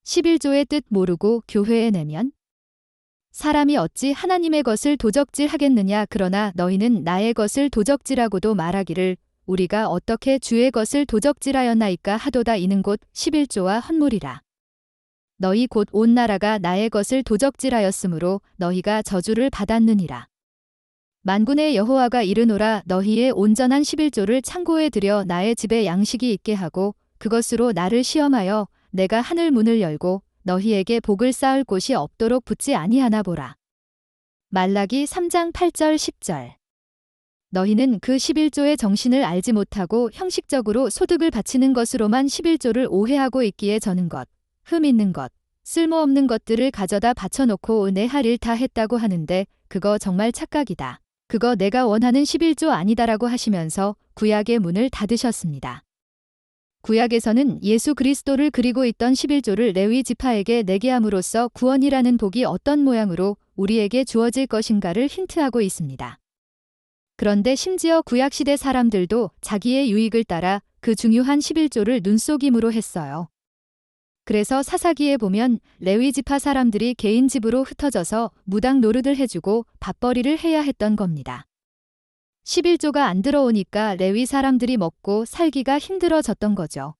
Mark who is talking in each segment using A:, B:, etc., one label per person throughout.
A: 11조의 뜻 모르고 교회에 내면 사람이 어찌 하나님의 것을 도적질하겠느냐. 그러나 너희는 나의 것을 도적질하고도 말하기를 우리가 어떻게 주의 것을 도적질하였나이까 하도다. 이는 곧 11조와 헌물이라. 너희 곧 온 나라가 나의 것을 도적질하였으므로 너희가 저주를 받았느니라. 만군의 여호와가 이르노라. 너희의 온전한 11조를 창고에 들여 나의 집에 양식이 있게 하고 그것으로 나를 시험하여 내가 하늘 문을 열고 너희에게 복을 쌓을 곳이 없도록 붙지 아니하나 보라. 말라기 3장 8절 10절. 너희는 그 11조의 정신을 알지 못하고 형식적으로 소득을 바치는 것으로만 11조를 오해하고 있기에 저는 것, 흠 있는 것, 쓸모없는 것들을 가져다 바쳐놓고 내 할 일 다 했다고 하는데 그거 정말 착각이다. 그거 내가 원하는 11조 아니다라고 하시면서 구약의 문을 닫으셨습니다. 구약에서는 예수 그리스도를 그리고 있던 11조를 레위 지파에게 내게 함으로써 구원이라는 복이 어떤 모양으로 우리에게 주어질 것인가를 힌트하고 있습니다. 그런데 심지어 구약시대 사람들도 자기의 유익을 따라 그 중요한 11조를 눈속임으로 했어요. 그래서 사사기에 보면 레위 지파 사람들이 개인 집으로 흩어져서 무당 노릇을 해주고 밥벌이를 해야 했던 겁니다. 11조가 안 들어오니까 레위 사람들이 먹고 살기가 힘들어졌던 거죠.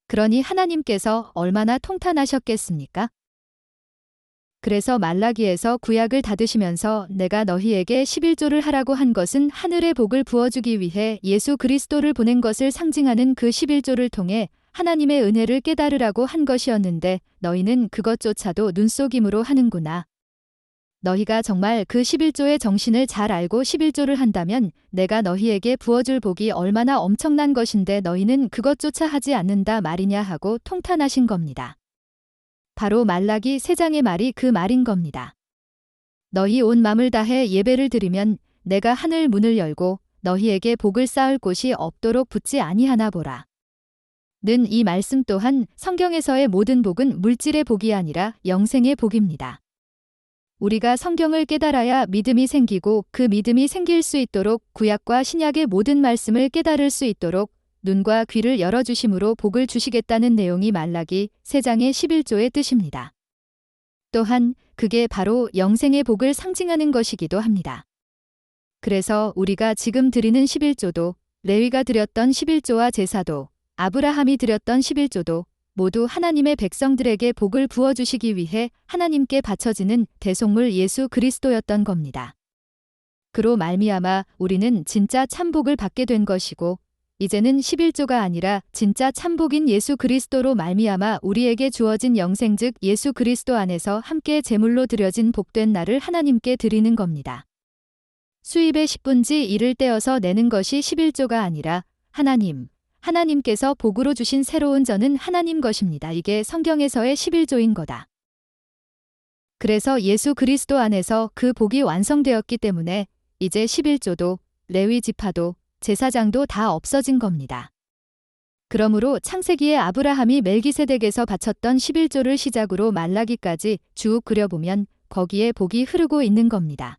A: 그러니 하나님께서 얼마나 통탄하셨겠습니까? 그래서 말라기에서 구약을 닫으시면서 내가 너희에게 11조를 하라고 한 것은 하늘의 복을 부어주기 위해 예수 그리스도를 보낸 것을 상징하는 그 11조를 통해 하나님의 은혜를 깨달으라고 한 것이었는데 너희는 그것조차도 눈속임으로 하는구나. 너희가 정말 그 11조의 정신을 잘 알고 11조를 한다면 내가 너희에게 부어줄 복이 얼마나 엄청난 것인데 너희는 그것조차 하지 않는다 말이냐 하고 통탄하신 겁니다. 바로 말라기 3장의 말이 그 말인 겁니다. 너희 온 맘을 다해 예배를 드리면 내가 하늘 문을 열고 너희에게 복을 쌓을 곳이 없도록 붙지 아니하나 보라. 는 이 말씀 또한 성경에서의 모든 복은 물질의 복이 아니라 영생의 복입니다. 우리가 성경을 깨달아야 믿음이 생기고 그 믿음이 생길 수 있도록 구약과 신약의 모든 말씀을 깨달을 수 있도록 눈과 귀를 열어주심으로 복을 주시겠다는 내용이 말라기 3장의 11조의 뜻입니다. 또한 그게 바로 영생의 복을 상징하는 것이기도 합니다. 그래서 우리가 지금 드리는 11조도 레위가 드렸던 11조와 제사도 아브라함이 드렸던 11조도 모두 하나님의 백성들에게 복을 부어주시기 위해 하나님께 바쳐지는 대속물 예수 그리스도였던 겁니다. 그로 말미암아 우리는 진짜 참복을 받게 된 것이고 이제는 11조가 아니라 진짜 참복인 예수 그리스도로 말미암아 우리에게 주어진 영생 즉 예수 그리스도 안에서 함께 제물로 드려진 복된 날을 하나님께 드리는 겁니다. 수입의 10분지 1을 떼어서 내는 것이 11조가 아니라 하나님께서 복으로 주신 새로운 전은 하나님 것입니다. 이게 성경에서의 11조인 거다. 그래서 예수 그리스도 안에서 그 복이 완성되었기 때문에 이제 11조도 레위 지파도 제사장도 다 없어진 겁니다. 그러므로 창세기에 아브라함이 멜기세덱에서 바쳤던 11조를 시작으로 말라기까지 쭉 그려보면 거기에 복이 흐르고 있는 겁니다.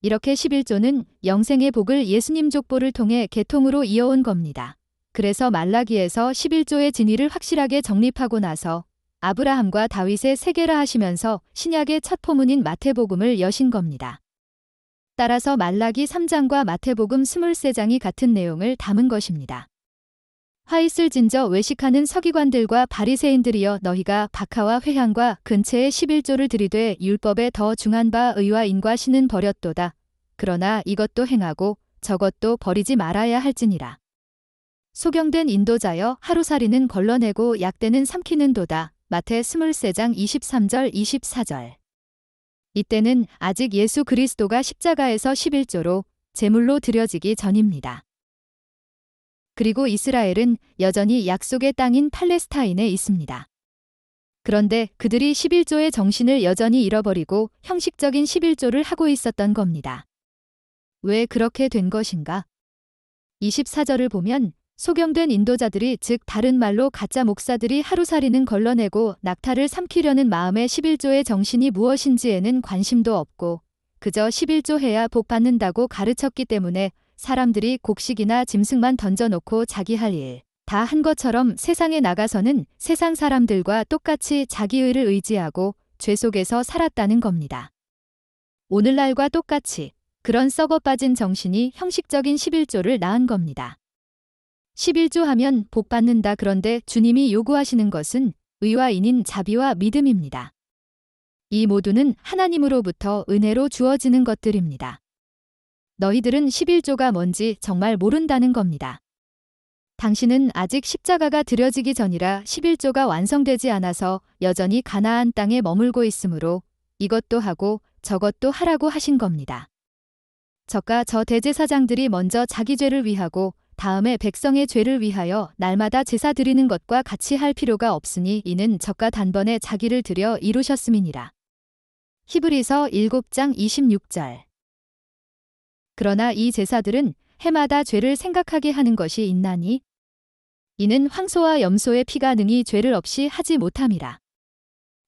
A: 이렇게 11조는 영생의 복을 예수님 족보를 통해 계통으로 이어온 겁니다. 그래서 말라기에서 11조의 진위를 확실하게 정립하고 나서 아브라함과 다윗의 세계라 하시면서 신약의 첫 포문인 마태복음을 여신 겁니다. 따라서 말라기 3장과 마태복음 23장이 같은 내용을 담은 것입니다. 화 있을 진저 외식하는 서기관들과 바리새인들이여 너희가 박하와 회향과 근체의 11조를 들이되 율법에 더 중한 바 의와 인과 신은 버렸도다. 그러나 이것도 행하고 저것도 버리지 말아야 할지니라. 소경된 인도자여 하루살이는 걸러내고 약대는 삼키는도다. 마태 23장 23절 24절. 이때는 아직 예수 그리스도가 십자가에서 11조로 제물로 드려지기 전입니다. 그리고 이스라엘은 여전히 약속의 땅인 팔레스타인에 있습니다. 그런데 그들이 11조의 정신을 여전히 잃어버리고 형식적인 11조를 하고 있었던 겁니다. 왜 그렇게 된 것인가? 24절을 보면 소경된 인도자들이 즉 다른 말로 가짜 목사들이 하루살이는 걸러내고 낙타를 삼키려는 마음의 11조의 정신이 무엇인지에는 관심도 없고 그저 11조 해야 복 받는다고 가르쳤기 때문에 사람들이 곡식이나 짐승만 던져놓고 자기 할 일, 다 한 것처럼 세상에 나가서는 세상 사람들과 똑같이 자기의를 의지하고 죄 속에서 살았다는 겁니다. 오늘날과 똑같이 그런 썩어 빠진 정신이 형식적인 11조를 낳은 겁니다. 11조 하면 복 받는다. 그런데 주님이 요구하시는 것은 의와 인인 자비와 믿음입니다. 이 모두는 하나님으로부터 은혜로 주어지는 것들입니다. 너희들은 11조가 뭔지 정말 모른다는 겁니다. 당신은 아직 십자가가 드려지기 전이라 11조가 완성되지 않아서 여전히 가나안 땅에 머물고 있으므로 이것도 하고 저것도 하라고 하신 겁니다. 저가 저 대제사장들이 먼저 자기 죄를 위하고 다음에 백성의 죄를 위하여 날마다 제사 드리는 것과 같이 할 필요가 없으니 이는 저가 단번에 자기를 드려 이루셨음이니라. 히브리서 7장 26절. 그러나 이 제사들은 해마다 죄를 생각하게 하는 것이 있나니 이는 황소와 염소의 피가 능히 죄를 없이 하지 못함이라.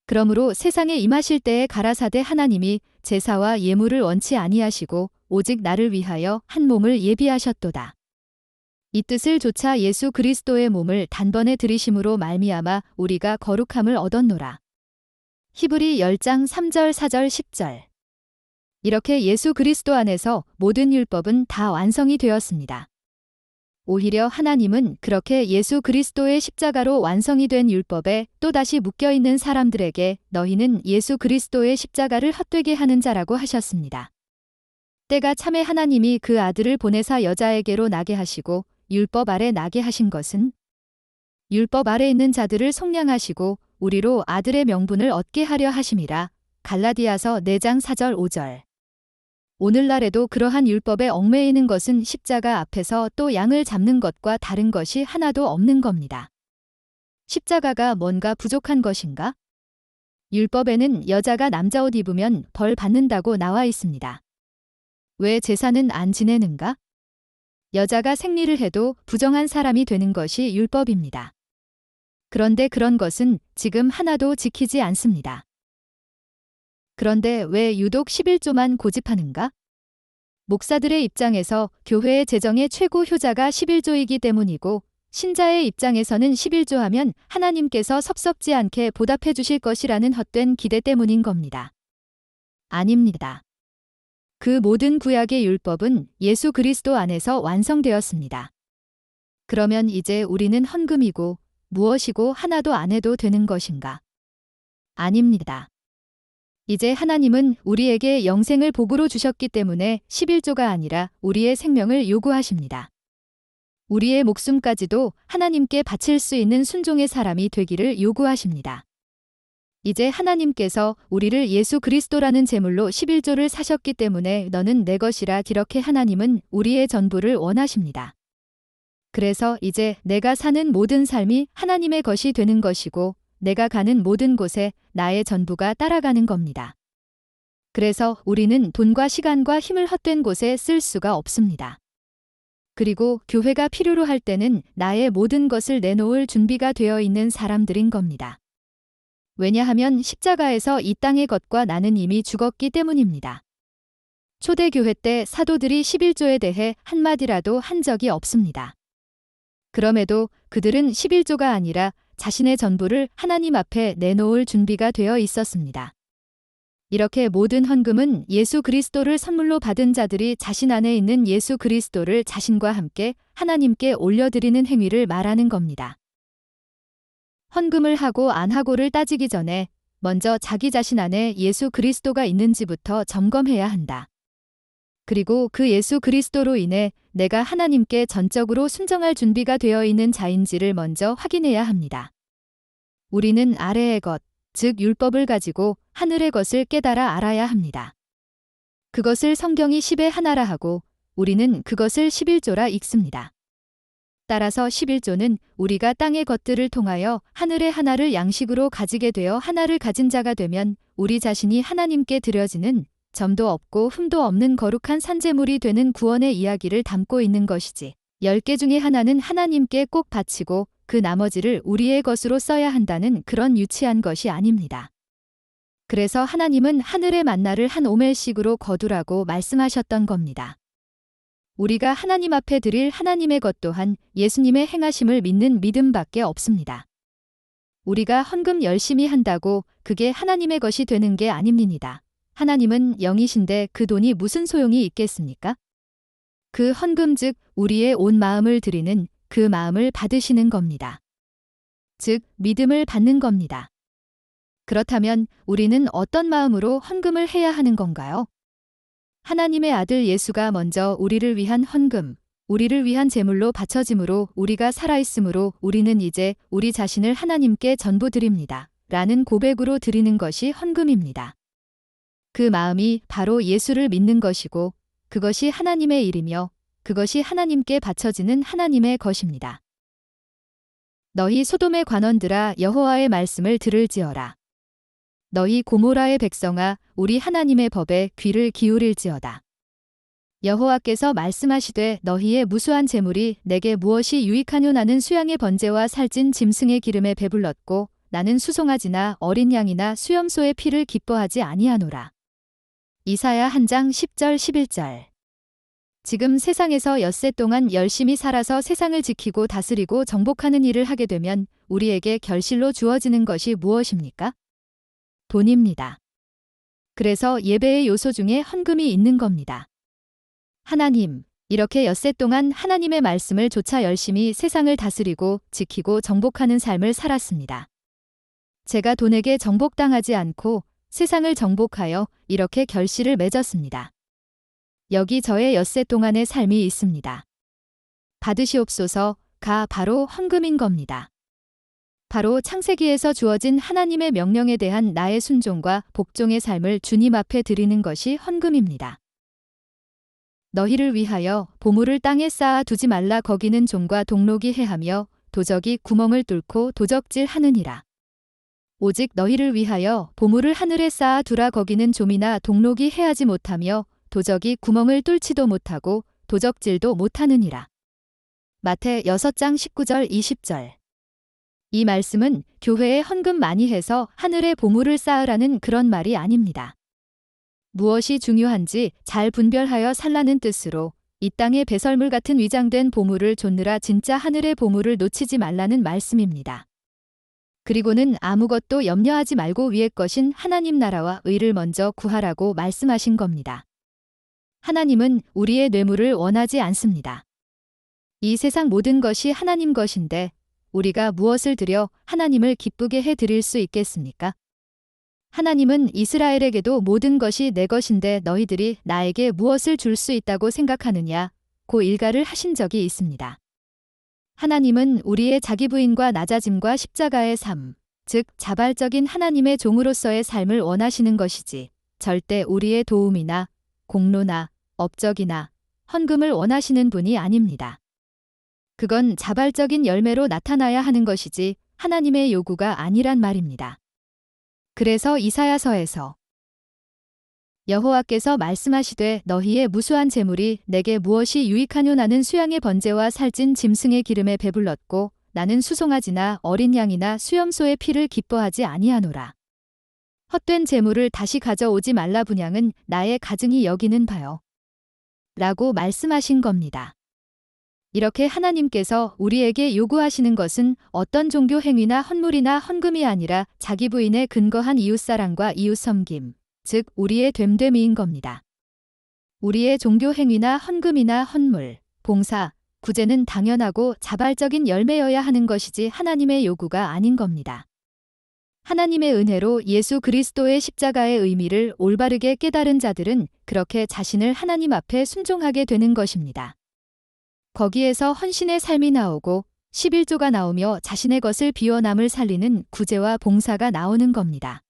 A: 그러므로 세상에 임하실 때에 가라사대 하나님이 제사와 예물을 원치 아니하시고 오직 나를 위하여 한 몸을 예비하셨도다. 이 뜻을 조차 예수 그리스도의 몸을 단번에 들이심으로 말미암아 우리가 거룩함을 얻었노라. 히브리 10장 3절 4절 10절. 이렇게 예수 그리스도 안에서 모든 율법은 다 완성이 되었습니다. 오히려 하나님은 그렇게 예수 그리스도의 십자가로 완성이 된 율법에 또다시 묶여있는 사람들에게 너희는 예수 그리스도의 십자가를 헛되게 하는 자라고 하셨습니다. 때가 참에 하나님이 그 아들을 보내사 여자에게로 나게 하시고 율법 아래 나게 하신 것은 율법 아래 있는 자들을 속량하시고 우리로 아들의 명분을 얻게 하려 하심이라. 갈라디아서 4장 4절 5절. 오늘날에도 그러한 율법에 얽매이는 것은 십자가 앞에서 또 양을 잡는 것과 다른 것이 하나도 없는 겁니다. 십자가가 뭔가 부족한 것인가? 율법에는 여자가 남자 옷 입으면 벌 받는다고 나와 있습니다. 왜 제사는 안 지내는가? 여자가 생리를 해도 부정한 사람이 되는 것이 율법입니다. 그런데 그런 것은 지금 하나도 지키지 않습니다. 그런데 왜 유독 11조만 고집하는가? 목사들의 입장에서 교회의 재정의 최고 효자가 11조이기 때문이고 신자의 입장에서는 11조 하면 하나님께서 섭섭지 않게 보답해 주실 것이라는 헛된 기대 때문인 겁니다. 아닙니다. 그 모든 구약의 율법은 예수 그리스도 안에서 완성되었습니다. 그러면 이제 우리는 헌금이고 무엇이고 하나도 안 해도 되는 것인가? 아닙니다. 이제 하나님은 우리에게 영생을 복으로 주셨기 때문에 11조가 아니라 우리의 생명을 요구하십니다. 우리의 목숨까지도 하나님께 바칠 수 있는 순종의 사람이 되기를 요구하십니다. 이제 하나님께서 우리를 예수 그리스도라는 제물로 11조를 사셨기 때문에 너는 내 것이라 이렇게 하나님은 우리의 전부를 원하십니다. 그래서 이제 내가 사는 모든 삶이 하나님의 것이 되는 것이고 내가 가는 모든 곳에 나의 전부가 따라가는 겁니다. 그래서 우리는 돈과 시간과 힘을 헛된 곳에 쓸 수가 없습니다. 그리고 교회가 필요로 할 때는 나의 모든 것을 내놓을 준비가 되어 있는 사람들인 겁니다. 왜냐하면 십자가에서 이 땅의 것과 나는 이미 죽었기 때문입니다. 초대교회 때 사도들이 11조에 대해 한마디라도 한 적이 없습니다. 그럼에도 그들은 11조가 아니라 자신의 전부를 하나님 앞에 내놓을 준비가 되어 있었습니다. 이렇게 모든 헌금은 예수 그리스도를 선물로 받은 자들이 자신 안에 있는 예수 그리스도를 자신과 함께 하나님께 올려드리는 행위를 말하는 겁니다. 헌금을 하고 안 하고를 따지기 전에 먼저 자기 자신 안에 예수 그리스도가 있는지부터 점검해야 한다. 그리고 그 예수 그리스도로 인해 내가 하나님께 전적으로 순종할 준비가 되어 있는 자인지를 먼저 확인해야 합니다. 우리는 아래의 것, 즉 율법을 가지고 하늘의 것을 깨달아 알아야 합니다. 그것을 성경이 10의 하나라 하고 우리는 그것을 11조라 읽습니다. 따라서 11조는 우리가 땅의 것들을 통하여 하늘의 하나를 양식으로 가지게 되어 하나를 가진 자가 되면 우리 자신이 하나님께 드려지는 점도 없고 흠도 없는 거룩한 산제물이 되는 구원의 이야기를 담고 있는 것이지 10개 중에 하나는 하나님께 꼭 바치고 그 나머지를 우리의 것으로 써야 한다는 그런 유치한 것이 아닙니다. 그래서 하나님은 하늘의 만나를 한 오멜씩으로 거두라고 말씀하셨던 겁니다. 우리가 하나님 앞에 드릴 하나님의 것 또한 예수님의 행하심을 믿는 믿음밖에 없습니다. 우리가 헌금 열심히 한다고 그게 하나님의 것이 되는 게 아닙니다. 하나님은 영이신데 그 돈이 무슨 소용이 있겠습니까? 그 헌금 즉 우리의 온 마음을 드리는 그 마음을 받으시는 겁니다. 즉 믿음을 받는 겁니다. 그렇다면 우리는 어떤 마음으로 헌금을 해야 하는 건가요? 하나님의 아들 예수가 먼저 우리를 위한 헌금, 우리를 위한 제물로 바쳐짐으로 우리가 살아있으므로 우리는 이제 우리 자신을 하나님께 전부 드립니다. 라는 고백으로 드리는 것이 헌금입니다. 그 마음이 바로 예수를 믿는 것이고 그것이 하나님의 일이며 그것이 하나님께 바쳐지는 하나님의 것입니다. 너희 소돔의 관원들아 여호와의 말씀을 들을지어다. 너희 고모라의 백성아 우리 하나님의 법에 귀를 기울일지어다. 여호와께서 말씀하시되 너희의 무수한 재물이 내게 무엇이 유익하뇨 나는 수양의 번제와 살찐 짐승의 기름에 배불렀고 나는 수송아지나 어린 양이나 수염소의 피를 기뻐하지 아니하노라. 이사야 1장 10절 11절. 지금 세상에서 엿새 동안 열심히 살아서 세상을 지키고 다스리고 정복하는 일을 하게 되면 우리에게 결실로 주어지는 것이 무엇입니까? 돈입니다. 그래서 예배의 요소 중에 헌금이 있는 겁니다. 하나님, 이렇게 엿새 동안 하나님의 말씀을 조차 열심히 세상을 다스리고 지키고 정복하는 삶을 살았습니다. 제가 돈에게 정복당하지 않고 세상을 정복하여 이렇게 결실을 맺었습니다. 여기 저의 엿새 동안의 삶이 있습니다. 받으시옵소서가 바로 헌금인 겁니다. 바로 창세기에서 주어진 하나님의 명령에 대한 나의 순종과 복종의 삶을 주님 앞에 드리는 것이 헌금입니다. 너희를 위하여 보물을 땅에 쌓아 두지 말라 거기는 종과 동록이 해하며 도적이 구멍을 뚫고 도적질하느니라. 오직 너희를 위하여 보물을 하늘에 쌓아 두라 거기는 좀이나 동록이 해하지 못하며 도적이 구멍을 뚫지도 못하고 도적질도 못하느니라. 마태 6장 19절 20절. 이 말씀은 교회에 헌금 많이 해서 하늘에 보물을 쌓으라는 그런 말이 아닙니다. 무엇이 중요한지 잘 분별하여 살라는 뜻으로 이 땅의 배설물 같은 위장된 보물을 좇느라 진짜 하늘의 보물을 놓치지 말라는 말씀입니다. 그리고는 아무것도 염려하지 말고 위의 것인 하나님 나라와 의를 먼저 구하라고 말씀하신 겁니다. 하나님은 우리의 뇌물을 원하지 않습니다. 이 세상 모든 것이 하나님 것인데 우리가 무엇을 드려 하나님을 기쁘게 해드릴 수 있겠습니까? 하나님은 이스라엘에게도 모든 것이 내 것인데 너희들이 나에게 무엇을 줄 수 있다고 생각하느냐 고 일가를 하신 적이 있습니다. 하나님은 우리의 자기 부인과 낮아짐과 십자가의 삶, 즉 자발적인 하나님의 종으로서의 삶을 원하시는 것이지 절대 우리의 도움이나 공로나 업적이나 헌금을 원하시는 분이 아닙니다. 그건 자발적인 열매로 나타나야 하는 것이지 하나님의 요구가 아니란 말입니다. 그래서 이사야서에서 여호와께서 말씀하시되 너희의 무수한 재물이 내게 무엇이 유익하뇨 나는 수양의 번제와 살찐 짐승의 기름에 배불렀고 나는 수송아지나 어린 양이나 수염소의 피를 기뻐하지 아니하노라. 헛된 재물을 다시 가져오지 말라 분양은 나의 가증이 여기는 바요. 라고 말씀하신 겁니다. 이렇게 하나님께서 우리에게 요구하시는 것은 어떤 종교 행위나 헌물이나 헌금이 아니라 자기 부인에 근거한 이웃사랑과 이웃섬김, 즉 우리의 됨됨이인 겁니다. 우리의 종교 행위나 헌금이나 헌물, 봉사, 구제는 당연하고 자발적인 열매여야 하는 것이지 하나님의 요구가 아닌 겁니다. 하나님의 은혜로 예수 그리스도의 십자가의 의미를 올바르게 깨달은 자들은 그렇게 자신을 하나님 앞에 순종하게 되는 것입니다. 거기에서 헌신의 삶이 나오고 11조가 나오며 자신의 것을 비워 남을 살리는 구제와 봉사가 나오는 겁니다.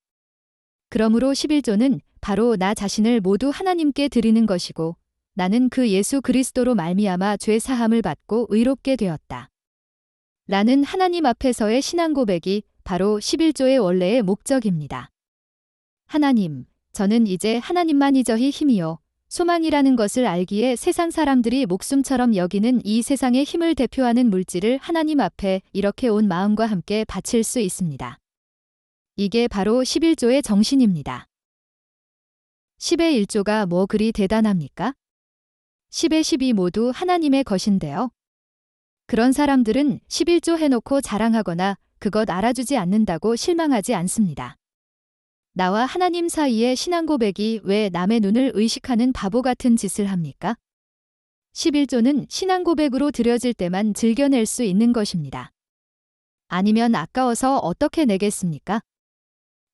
A: 그러므로 11조는 바로 나 자신을 모두 하나님께 드리는 것이고 나는 그 예수 그리스도로 말미암아 죄 사함을 받고 의롭게 되었다. 라는 하나님 앞에서의 신앙 고백이 바로 11조의 원래의 목적입니다. 하나님, 저는 이제 하나님만이저히 힘이요 소망이라는 것을 알기에 세상 사람들이 목숨처럼 여기는 이 세상의 힘을 대표하는 물질을 하나님 앞에 이렇게 온 마음과 함께 바칠 수 있습니다. 이게 바로 11조의 정신입니다. 10의 1조가 뭐 그리 대단합니까? 10의 12 모두 하나님의 것인데요. 그런 사람들은 11조 해놓고 자랑하거나 그것 알아주지 않는다고 실망하지 않습니다. 나와 하나님 사이의 신앙 고백이 왜 남의 눈을 의식하는 바보 같은 짓을 합니까? 11조는 신앙 고백으로 드려질 때만 즐겨낼 수 있는 것입니다. 아니면 아까워서 어떻게 내겠습니까?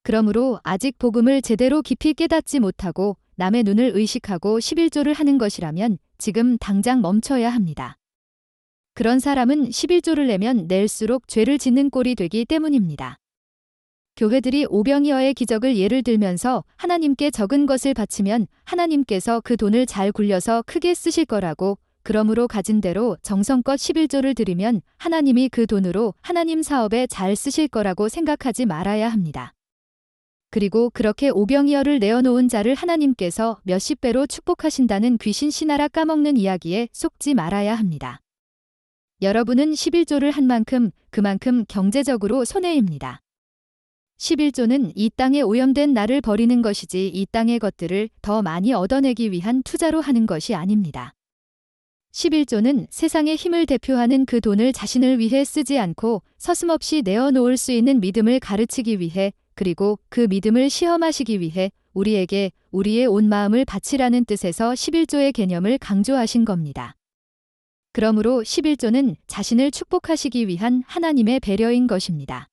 A: 그러므로 아직 복음을 제대로 깊이 깨닫지 못하고 남의 눈을 의식하고 11조를 하는 것이라면 지금 당장 멈춰야 합니다. 그런 사람은 11조를 내면 낼수록 죄를 짓는 꼴이 되기 때문입니다. 교회들이 오병이어의 기적을 예를 들면서 하나님께 적은 것을 바치면 하나님께서 그 돈을 잘 굴려서 크게 쓰실 거라고, 그러므로 가진 대로 정성껏 11조를 드리면 하나님이 그 돈으로 하나님 사업에 잘 쓰실 거라고 생각하지 말아야 합니다. 그리고 그렇게 오병이어를 내어놓은 자를 하나님께서 몇십 배로 축복하신다는 귀신 신하라 까먹는 이야기에 속지 말아야 합니다. 여러분은 11조를 한 만큼 그만큼 경제적으로 손해입니다. 11조는 이 땅에 오염된 나를 버리는 것이지 이 땅의 것들을 더 많이 얻어내기 위한 투자로 하는 것이 아닙니다. 11조는 세상의 힘을 대표하는 그 돈을 자신을 위해 쓰지 않고 서슴없이 내어놓을 수 있는 믿음을 가르치기 위해, 그리고 그 믿음을 시험하시기 위해 우리에게 우리의 온 마음을 바치라는 뜻에서 11조의 개념을 강조하신 겁니다. 그러므로 11조는 자신을 축복하시기 위한 하나님의 배려인 것입니다.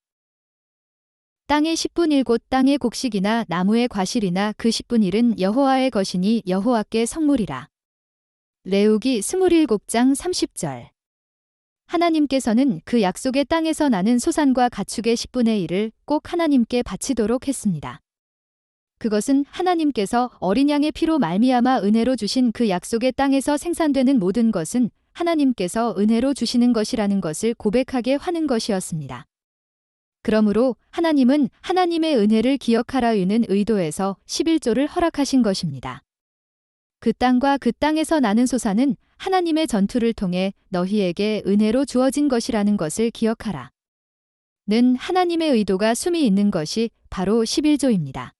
A: 땅의 10분 1 곧 땅의 곡식이나 나무의 과실이나 그 10분 1은 여호와의 것이니 여호와께 성물이라. 레위기 27장 30절. 하나님께서는 그 약속의 땅에서 나는 소산과 가축의 10분의 1을 꼭 하나님께 바치도록 했습니다. 그것은 하나님께서 어린 양의 피로 말미암아 은혜로 주신 그 약속의 땅에서 생산되는 모든 것은 하나님께서 은혜로 주시는 것이라는 것을 고백하게 하는 것이었습니다. 그러므로 하나님은 하나님의 은혜를 기억하라는 의도에서 11조를 허락하신 것입니다. 그 땅과 그 땅에서 나는 소산은 하나님의 전투를 통해 너희에게 은혜로 주어진 것이라는 것을 기억하라. 는 하나님의 의도가 숨이 있는 것이 바로 11조입니다.